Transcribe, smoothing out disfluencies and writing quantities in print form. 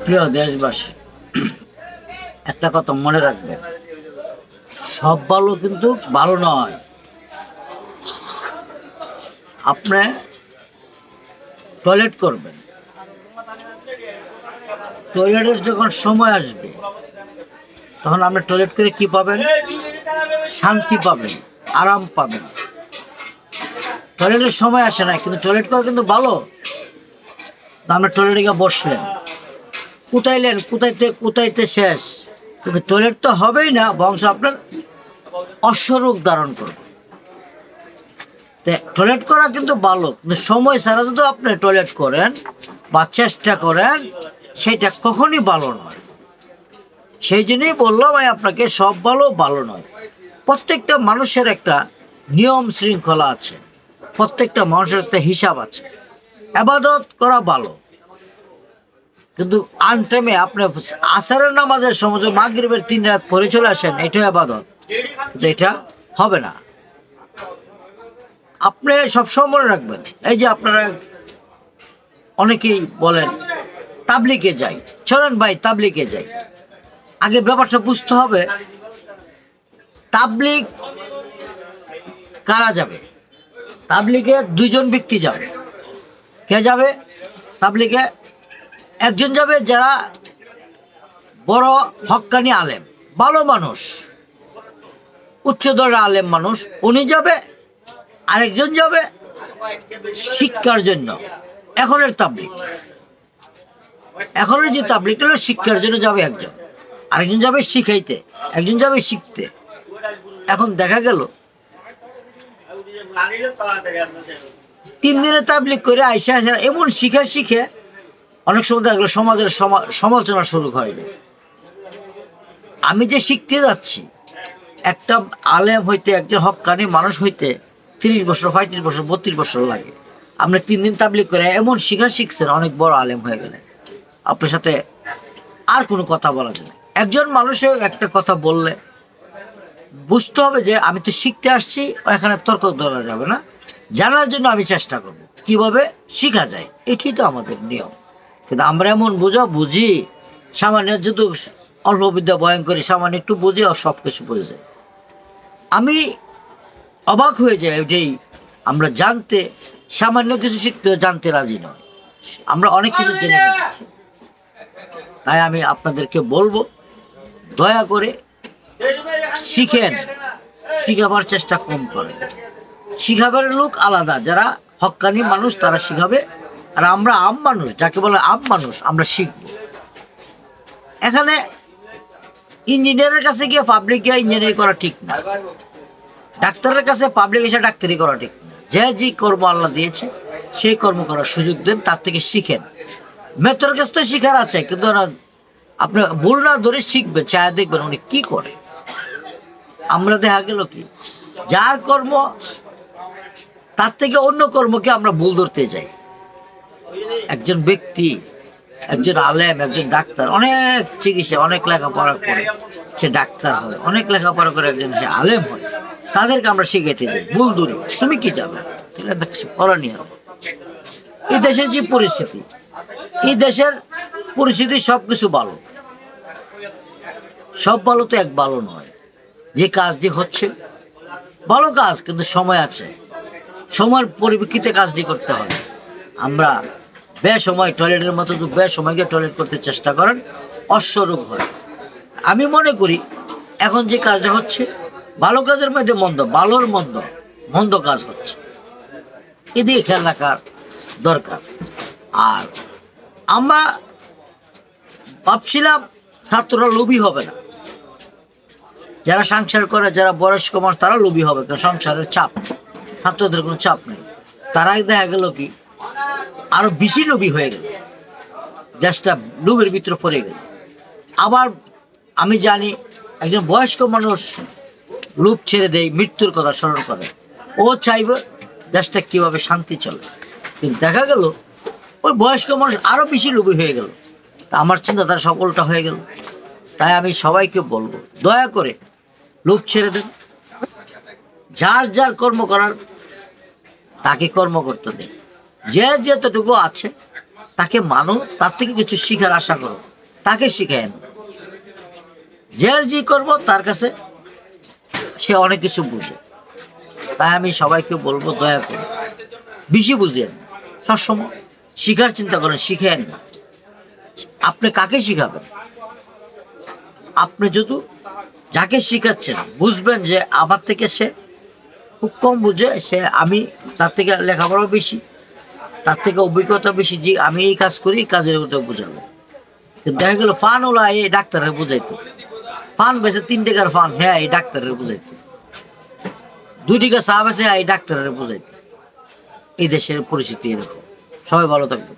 প্রিয় দেশবাসী, একটা কথা মনে রাখবেন, সব ভালো কিন্তু ভালো নয়। আপনি টয়লেট করবেন, টয়লেটের যখন সময় আসবে তখন আপনি টয়লেট করে কি পাবেন? শান্তি পাবেন, আরাম পাবেন। টয়লেটের সময় আসে না, কিন্তু টয়লেট করা কিন্তু ভালো। আপনি টয়লেটে গিয়ে বসলেন, কুতাইলেন, কুতাইতে শেষ, কিন্তু টয়লেট তো হবেই না, বংশ আপনার অশ্বরূপ ধারণ করবে। টয়লেট করা কিন্তু ভালো, কিন্তু সময় ছাড়া যদি আপনি টয়লেট করেন বা চেষ্টা করেন, সেটা কখনই ভালো নয়। সেই জন্যই বললাম আপনাকে, সব ভালো ভালো নয়। প্রত্যেকটা মানুষের একটা নিয়ম শৃঙ্খলা আছে, প্রত্যেকটা মানুষের একটা হিসাব আছে। ইবাদত করা ভালো, কিন্তু আনটাইমে আপনি আসরের নামাজের সময় মাগরিবের 3 রাত পরে চলে আসেন, এটা ইবাদত, কিন্তু এটা হবে না। আপনি সবসময় মনে রাখবেন, এই যে আপনারা অনেকেই বলেন তাবলিগে যাই, চলেন ভাই তাবলিগে যাই। আগে ব্যাপারটা বুঝতে হবে, তাবলিগ কারা যাবে? তাবলিগে 2 জন ব্যক্তি যাবে। কে যাবে তাবলিগে? একজন যাবে যারা বড় হক্কানি আলেম, ভালো মানুষ, উচ্চদরের আলেম মানুষ, উনি যাবে। আরেকজন যাবে শিক্ষার জন্য। এখনের তাবলিগ, এখনের যে তাবলিগটা হলো শিক্ষার জন্য যাবে একজন, আরেকজন যাবে শিখাইতে, একজন যাবে শিখতে। এখন দেখা গেল 3 দিনে তাবলিগ করে আইসা এমন শিখে অনেক সময় দেখা গেল সমাজের সমালোচনা শুরু হয়ে যায়। আমি যে শিখতে যাচ্ছি, একটা আলেম হইতে, একজন হক্কানি মানুষ হইতে 30 বছর, 35 বছর, 32 বছর লাগে। আপনি 3 দিন তাবলিগ করে এমন শিখছেন, অনেক বড় আলেম হয়ে গেলেন, আপনার সাথে আর কোনো কথা বলা যায় না। একজন মানুষে একটা কথা বললে বুঝতে হবে যে আমি তো শিখতে আসছি, এখানে তর্ক ধরা যাবে না। জানার জন্য আমি চেষ্টা করব কিভাবে শিখা যায়, এটাই তো আমাদের নিয়ম। কিন্তু আমরা এমন বুঝি, সামান্য যেহেতু অল্প বিদ্যা বয়ন করি, সামান্য একটু বুঝি আর সব কিছু বুঝে যায়। আমি অবাক হয়ে যাই, এটাই আমরা জানতে, সামান্য কিছু শিখতে জানতে রাজি নয়, আমরা অনেক কিছু জেনে ফেলছি। তাই আমি আপনাদেরকে বলবো, দয়া করে শিখেন, শিখাবার চেষ্টা কম করেন। শিখাবার লোক আলাদা, যারা হক্কানি মানুষ তারা শিখাবে, আর আমরা আম মানুষ, যাকে বলে আম মানুষ, আমরা শিখব। এখানে ইঞ্জিনিয়ারের কাছে গিয়ে পাবলিক গিয়ে ইঞ্জিনিয়ারিং করা ঠিক না, ডাক্তারের কাছে পাবলিক এসে ডাক্তারি করা ঠিক না। যে কর্ম আল্লাহ দিয়েছে সেই কর্ম করার সুযোগ দেন, তার থেকে শিখেন। মেথর কাছে তো শিখার আছে, কিন্তু আপনি ভুল না ধরে শিখবেন, চায় দেখবেন উনি কি করে। আমরা দেখা গেল কি, যার কর্ম তার থেকে অন্য কর্মকে আমরা ভুল ধরতে যাই। একজন ব্যক্তি, একজন আলেম, একজন ডাক্তার, অনেক চিকিৎসা, অনেক লেখাপড়া করে সে ডাক্তার হয়, অনেক লেখাপড়া করে একজন সে আলেম হয়, তাদেরকে আমরা শিখাইতে যাই ভুল ধরি। তুমি কি যাবে করণীয়? এই দেশের যে পরিস্থিতি, এই দেশের পরিস্থিতি সবকিছু ভালো, সব ভালো তো এক ভালো নয়। যে কাজটি হচ্ছে ভালো কাজ, কিন্তু সময় আছে, সময়ের পরিপ্রেক্ষিতে কাজটি করতে হবে। আমরা বেসময় টয়লেটের মতো বেসময়কে টয়লেট করতে চেষ্টা করেন, অশ্বরোগ হয়। আমি মনে করি এখন যে কাজটা হচ্ছে ভালো কাজের মধ্যে মন্দ, ভালোর মন্দ কাজ হচ্ছে, এদিকে খেয়াল রাখার দরকার। আর আমরা ভাবছিলাম ছাত্ররা লোভী হবে না, যারা সংসার করে, যারা বয়স্ক মানুষ, তারা লোভী হবে, কারণ সংসারের চাপ, ছাত্রদের কোনো চাপ নেই। তারাই দেখা গেল কি আরো বেশি লোভী হয়ে গেল, দেশটা লোভের ভিতরে পড়ে গেল। আবার আমি জানি একজন বয়স্ক মানুষ লোভ ছেড়ে দেয়, মৃত্যুর কথা স্মরণ করে, ও চাইবে দেশটা কিভাবে শান্তি চলে। কিন্তু দেখা গেল ওই বয়স্ক মানুষ আরো বেশি লোভী হয়ে গেল, আমার চিন্তাধারা সফলটা হয়ে গেল। তাই আমি সবাইকে বলবো, দয়া করে লোভ ছেড়ে দেন, যার কর্ম করার তাকে কর্ম করতে দেন, যে যতটুকু আছে তাকে মানো, তার থেকে কিছু শিখার আশা করো। তাকে শিখায়েন। যার যে কর্ম তার কাছে সে অনেক কিছু বুঝে। তাই আমি সবাইকে বলবো, দয়া করে বেশি বুঝেন, সবসময় শিখার চিন্তা করেন, শিখেন। আপনি কাকে শিখাবেন? আপনি যদি যাকে শিখাচ্ছেন বুঝবেন যে আমার থেকে সে খুব কম বুঝে, সে আমি তার থেকে লেখাপড়া বেশি, তার থেকে অভিজ্ঞতা বেশি, যে আমি এই কাজ করি, এই কাজের কথা বুঝাবো। কিন্তু দেখা গেল ফান ওলা এই ডাক্তারের বুঝাইতো, ফান বেছে 3 টাকার ফান, হ্যাঁ এই ডাক্তারের বুঝাইতো, 2 টাকা চা বেছে এই ডাক্তারের বুঝাইতো। এই দেশের পরিস্থিতি এরকম। সবাই ভালো থাকবে।